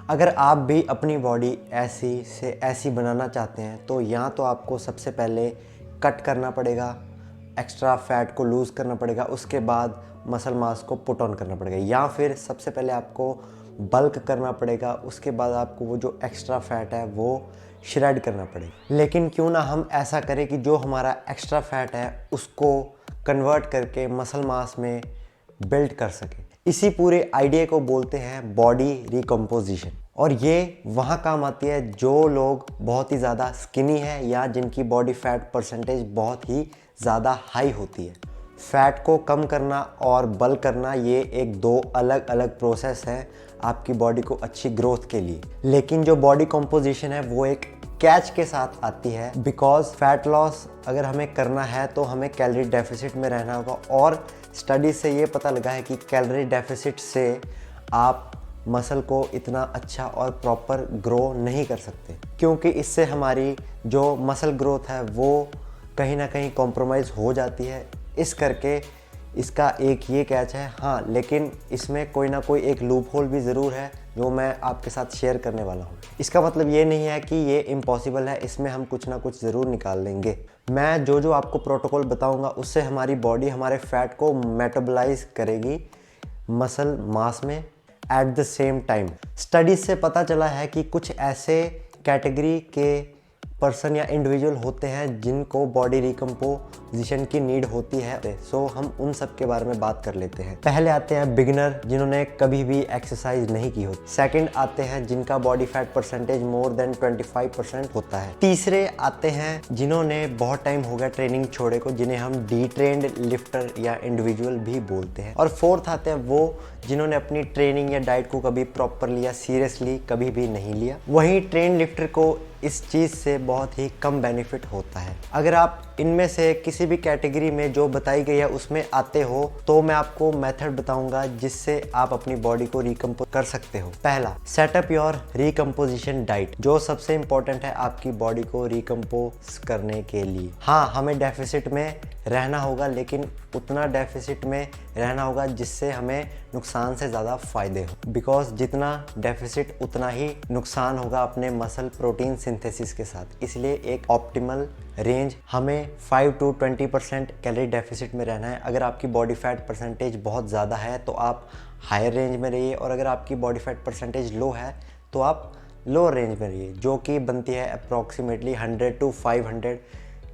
अगर आप भी अपनी बॉडी ऐसी से ऐसी बनाना चाहते हैं तो या तो आपको सबसे पहले कट करना पड़ेगा, एक्स्ट्रा फैट को लूज़ करना पड़ेगा, उसके बाद मसल मास को पुट ऑन करना पड़ेगा, या फिर सबसे पहले आपको बल्क करना पड़ेगा, उसके बाद आपको वो जो एक्स्ट्रा फैट है वो श्रेड करना पड़ेगा। लेकिन क्यों ना हम ऐसा करें कि जो हमारा एक्स्ट्रा फैट है उसको कन्वर्ट करके मसल मास में बिल्ड कर सके। इसी पूरे आइडिया को बोलते हैं बॉडी रिकम्पोजिशन, और ये वहाँ काम आती है जो लोग बहुत ही ज़्यादा स्किनी है या जिनकी बॉडी फैट परसेंटेज बहुत ही ज़्यादा हाई होती है। फैट को कम करना और बल्क करना ये एक दो अलग अलग प्रोसेस है आपकी बॉडी को अच्छी ग्रोथ के लिए। लेकिन जो बॉडी कंपोजिशन है वो एक कैच के साथ आती है, बिकॉज फैट लॉस अगर हमें करना है तो हमें कैलोरी डेफिसिट में रहना होगा, और स्टडी से ये पता लगा है कि कैलोरी डेफिसिट से आप मसल को इतना अच्छा और प्रॉपर ग्रो नहीं कर सकते, क्योंकि इससे हमारी जो मसल ग्रोथ है वो कहीं ना कहीं कॉम्प्रोमाइज़ हो जाती है। इस करके इसका एक ये कैच है। हाँ, लेकिन इसमें कोई ना कोई एक लूप होल भी ज़रूर है जो मैं आपके साथ शेयर करने वाला हूँ। इसका मतलब ये नहीं है कि ये इम्पॉसिबल है, इसमें हम कुछ ना कुछ ज़रूर निकाल लेंगे। मैं जो आपको प्रोटोकॉल बताऊँगा उससे हमारी बॉडी हमारे फैट को मेटाबोलाइज करेगी मसल मास में at the same time. Studies से पता चला है कि कुछ ऐसे कैटेगरी के पर्सन या इंडिविजुअल होते हैं जिनको बॉडी रिकम्पोजिशन की नीड होती है। सो हम उन सब के बारे में बात कर लेते हैं। पहले आते हैं बिगिनर, जिन्होंने कभी भी एक्सरसाइज नहीं की होती। सेकंड आते हैं जिनका body fat percentage more than 25% होता है। तीसरे आते हैं जिन्होंने बहुत टाइम हो गया ट्रेनिंग छोड़े को, जिन्हें हम डी ट्रेन्ड लिफ्टर या इंडिविजुअल भी बोलते हैं। और फोर्थ आते हैं वो जिन्होंने अपनी ट्रेनिंग या डाइट को कभी प्रॉपरली या सीरियसली कभी भी नहीं लिया। वहीं ट्रेन लिफ्टर को इस चीज़ से बहुत ही कम बेनिफिट होता है। अगर आप इनमें से किसी भी कैटेगरी में जो बताई गई है उसमें आते हो तो मैं आपको मेथड बताऊंगा जिससे आप अपनी बॉडी को रिकम्पोज कर सकते हो। पहला, सेटअप योर रिकम्पोजिशन डाइट, जो सबसे इंपॉर्टेंट है आपकी बॉडी को रिकम्पोज करने के लिए। हाँ, हमें डेफिसिट में रहना होगा, लेकिन उतना डेफिसिट में रहना होगा जिससे हमें नुकसान से ज़्यादा फ़ायदे हो, बिकॉज जितना डेफिसिट उतना ही नुकसान होगा अपने मसल प्रोटीन सिंथेसिस के साथ। इसलिए एक ऑप्टिमल रेंज हमें 5 to 20% कैलोरी डेफिसिट में रहना है। अगर आपकी बॉडी फैट परसेंटेज बहुत ज़्यादा है तो आप हायर रेंज में रहिए, और अगर आपकी बॉडी फैट परसेंटेज लो है तो आप लोअर रेंज में रहिए, जो कि बनती है अप्रॉक्सीमेटली 100 to 500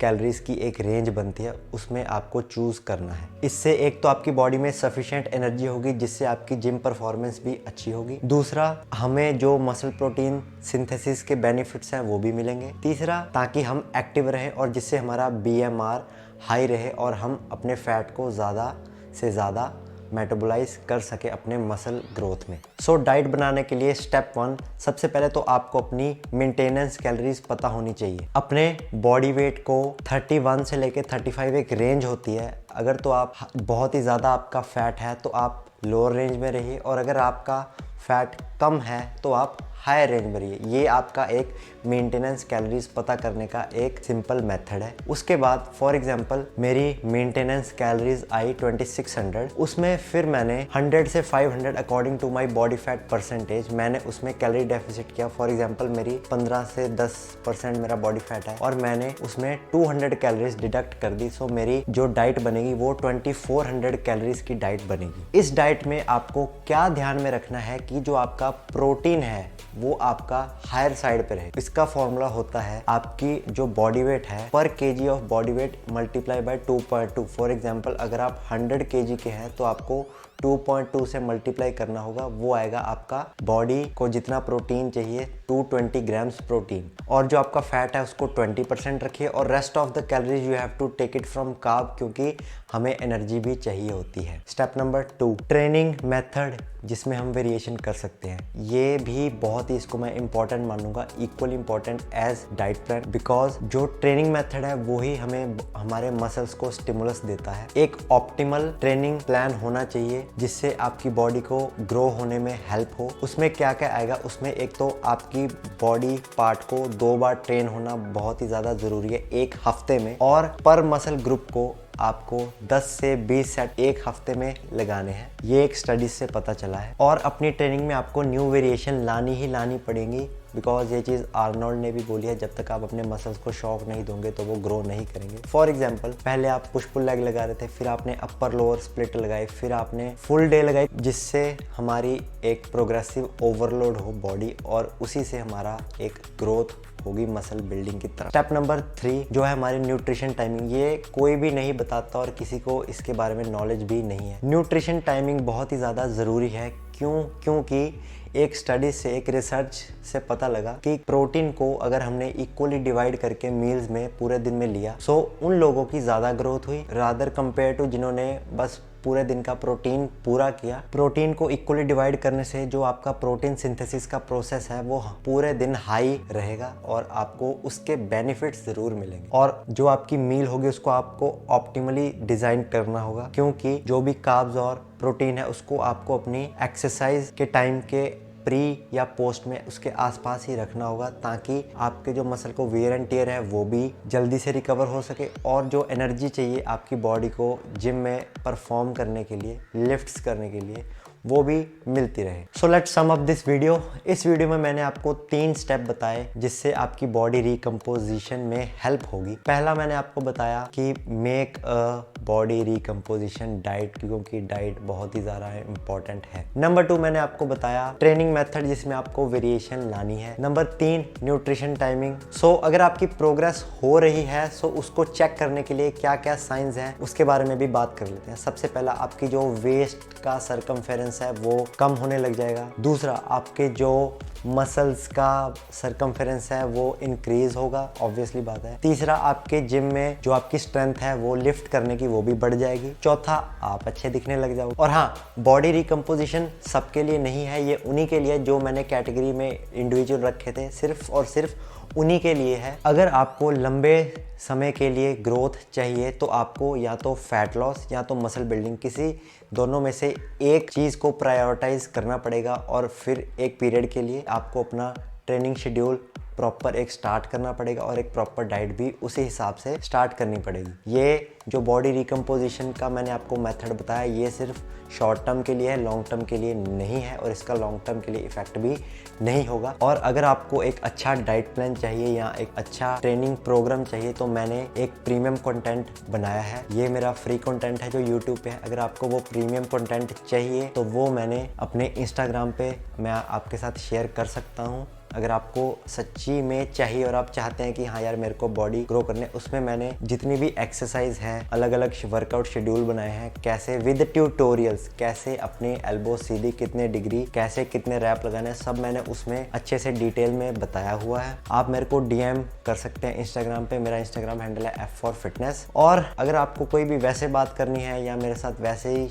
कैलोरीज की एक रेंज बनती है। उसमें आपको चूज़ करना है। इससे एक तो आपकी बॉडी में सफिशिएंट एनर्जी होगी जिससे आपकी जिम परफॉर्मेंस भी अच्छी होगी। दूसरा, हमें जो मसल प्रोटीन सिंथेसिस के बेनिफिट्स हैं वो भी मिलेंगे। तीसरा, ताकि हम एक्टिव रहें और जिससे हमारा BMR हाई रहे और हम अपने फैट को ज़्यादा से ज़्यादा मेटाबोलाइज कर सके अपने मसल ग्रोथ में। सो डाइट बनाने के लिए स्टेप 1, सबसे पहले तो आपको अपनी मेंटेनेंस कैलोरीज पता होनी चाहिए। अपने बॉडी वेट को 31 से लेके 35 एक रेंज होती है। अगर तो आप बहुत ही ज़्यादा आपका फैट है तो आप लोअर रेंज में रहिए, और अगर आपका फैट कम है तो आप हायर रेंज में रहिए। ये आपका एक मेंटेनेंस कैलोरीज पता करने का एक सिंपल मेथड है। उसके बाद फॉर एग्जांपल मेरी मेंटेनेंस कैलोरीज आई 2600, उसमें फिर मैंने 100 से 500 according to my body fat percentage मैंने उसमें कैलोरी डेफिसिट किया। फॉर एग्जांपल मेरी 15 से 10% मेरा बॉडी फैट है और मैंने उसमें 200 कैलोरीज डिडक्ट कर दी। सो मेरी जो डाइट बनेगी वो 2400 कैलोरीज की डाइट बनेगी। इस डाइट में आपको क्या ध्यान में रखना है कि जो आपका प्रोटीन है वो आपका हायर साइड पे रहे। इसका फॉर्मूला होता है आपकी जो बॉडी वेट है पर KG of body weight multiply by 2.2। For example अगर आप 100 केजी के हैं तो आपको 2.2 से मल्टीप्लाई करना होगा, वो आएगा आपका बॉडी को जितना प्रोटीन चाहिए 220 ग्राम्स प्रोटीन। और जो आपका फैट है उसको 20% रखिए, और rest of the calories you have to take it from carb, क्योंकि हमें एनर्जी भी चाहिए होती है। स्टेप नंबर 2, ट्रेनिंग मेथड जिसमें हम वेरिएशन कर सकते हैं। ये भी बहुत ही, इसको मैं इंपॉर्टेंट मानूंगा, equally important as diet plan, because जो ट्रेनिंग मेथड है वो ही हमें हमारे मसल्स को स्टिमुलस देता है। एक ऑप्टिमल ट्रेनिंग प्लान होना चाहिए जिससे आपकी बॉडी को ग्रो होने में हेल्प हो। उसमें क्या क्या आएगा, उसमें एक तो आपकी बॉडी पार्ट को 2 बार ट्रेन होना बहुत ही ज़्यादा ज़रूरी है एक हफ्ते में, और पर मसल ग्रुप को आपको 10 से 20 सेट एक हफ्ते में लगाने हैं। ये एक स्टडी से पता चला है। और अपनी ट्रेनिंग में आपको न्यू वेरिएशन लानी ही लानी पड़ेंगी, बिकॉज ये चीज़ आर्नोल्ड ने भी बोली है, जब तक आप अपने मसल्स को शॉक नहीं दोगे तो वो ग्रो नहीं करेंगे। फॉर एग्जाम्पल, पहले आप पुश पुल लेग लगा रहे थे, फिर आपने अपर लोअर स्प्लिट लगाई, फिर आपने फुल डे लगाई, जिससे हमारी एक प्रोग्रेसिव ओवरलोड हो बॉडी और उसी से हमारा एक ग्रोथ होगी मसल बिल्डिंग की तरफ। स्टेप नंबर 3 जो है हमारी न्यूट्रिशन टाइमिंग, ये कोई भी नहीं बताता और किसी को इसके बारे में नॉलेज भी नहीं है। न्यूट्रिशन टाइमिंग बहुत ही ज़्यादा ज़रूरी है। क्योंकि एक स्टडी से, एक रिसर्च से पता लगा कि प्रोटीन को अगर हमने इक्वली डिवाइड करके मील्स में पूरे दिन में लिया, सो उन लोगों की ज़्यादा ग्रोथ हुई रादर कंपेयर टू जिन्होंने बस पूरे दिन का प्रोटीन पूरा किया। प्रोटीन को इक्वली डिवाइड करने से जो आपका प्रोटीन सिंथेसिस का प्रोसेस है वो पूरे दिन हाई रहेगा और आपको उसके बेनिफिट्स ज़रूर मिलेंगे। और जो आपकी मील होगी उसको आपको ऑप्टिमली डिज़ाइन करना होगा, क्योंकि जो भी कार्ब्स और प्रोटीन है उसको आपको अपनी एक्सरसाइज के टाइम के प्री या पोस्ट में उसके आसपास ही रखना होगा, ताकि आपके जो मसल को वेयर एंड टियर है वो भी जल्दी से रिकवर हो सके और जो एनर्जी चाहिए आपकी बॉडी को जिम में परफॉर्म करने के लिए, लिफ्ट्स करने के लिए, वो भी मिलती रहे। So let's sum up this video. इस वीडियो में मैंने आपको 3 स्टेप बताए जिससे आपकी बॉडी रिकम्पोजिशन में हेल्प होगी। पहला मैंने आपको बताया कि make a body recomposition diet, क्योंकि डाइट बहुत ही ज़्यादा इंपॉर्टेंट है। नंबर 2 मैंने आपको बताया ट्रेनिंग मेथड जिसमें आपको वेरिएशन लानी है। Number 3 nutrition timing. सो अगर आपकी प्रोग्रेस हो रही है सो उसको चेक करने के लिए क्या क्या साइंस हैं उसके बारे में भी बात कर लेते हैं। सबसे पहला, आपकी जो वेस्ट का सरकमफेरेंस है वो कम होने लग जाएगा। दूसरा, आपके जो मसल्स का सरकमफेरेंस है वो इंक्रीज होगा, ऑब्वियसली बात है। तीसरा, आपके जिम में जो आपकी स्ट्रेंथ है वो लिफ्ट करने की वो भी बढ़ जाएगी। चौथा, आप अच्छे दिखने लग जाओगे। और हाँ, बॉडी रिकम्पोजिशन सबके लिए नहीं है, ये उन्हीं के लिए जो मैंने कैटेगरी में इंडिविजुअल रखे थे, सिर्फ और सिर्फ उन्हीं के लिए है। अगर आपको लंबे समय के लिए ग्रोथ चाहिए तो आपको या तो फैट लॉस या तो मसल बिल्डिंग, किसी दोनों में से एक चीज़ को प्रायोरिटाइज करना पड़ेगा और फिर एक पीरियड के लिए आपको अपना ट्रेनिंग शेड्यूल प्रॉपर एक स्टार्ट करना पड़ेगा और एक प्रॉपर डाइट भी उसी हिसाब से स्टार्ट करनी पड़ेगी। ये जो बॉडी रिकम्पोजिशन का मैंने आपको मेथड बताया, ये सिर्फ शॉर्ट टर्म के लिए है, लॉन्ग टर्म के लिए नहीं है और इसका लॉन्ग टर्म के लिए इफेक्ट भी नहीं होगा। और अगर आपको एक अच्छा डाइट प्लान चाहिए या एक अच्छा ट्रेनिंग प्रोग्राम चाहिए तो मैंने एक प्रीमियम कंटेंट बनाया है। ये मेरा फ्री कंटेंट है जो यूट्यूब पे है। अगर आपको वो प्रीमियम कंटेंट चाहिए तो वो मैंने अपने इंस्टाग्राम पे मैं आपके साथ शेयर कर सकता हूँ। अगर आपको सच्ची में चाहिए और आप चाहते हैं कि हाँ यार मेरे को बॉडी ग्रो करने, उसमें मैंने जितनी भी एक्सरसाइज हैं, अलग अलग वर्कआउट शेड्यूल बनाए हैं, कैसे विद ट्यूटोरियल्स, कैसे अपने एल्बो सीधी कितने डिग्री, कैसे कितने रैप लगाने हैं, सब मैंने उसमें अच्छे से डिटेल में बताया हुआ है। आप मेरे को DM कर सकते हैं इंस्टाग्राम पे। मेरा इंस्टाग्राम हैंडल है F4Fitness। और अगर आपको कोई भी वैसे बात करनी है या मेरे साथ वैसे ही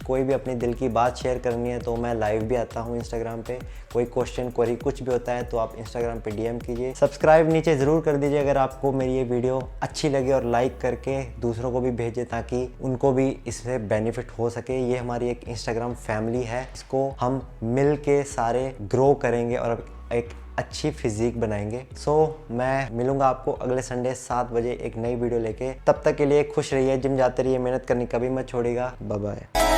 कोई भी अपने दिल की बात शेयर करनी है तो मैं लाइव भी आता हूँ इंस्टाग्राम पे। कोई क्वेश्चन, क्वेरी कुछ भी होता है तो आप इंस्टाग्राम पे DM कीजिए। सब्सक्राइब नीचे ज़रूर कर दीजिए अगर आपको मेरी ये वीडियो अच्छी लगे, और लाइक करके दूसरों को भी भेजें ताकि उनको भी इससे बेनिफिट हो सके। ये हमारी एक इंस्टाग्राम फैमिली है, इसको हम मिल के सारे ग्रो करेंगे और एक अच्छी फिजिक बनाएंगे। मैं मिलूंगा आपको अगले संडे 7 बजे एक नई वीडियो लेके। तब तक के लिए खुश रहिए, जिम जाते रहिए, मेहनत करनी कभी मत छोड़िएगा। Bye bye.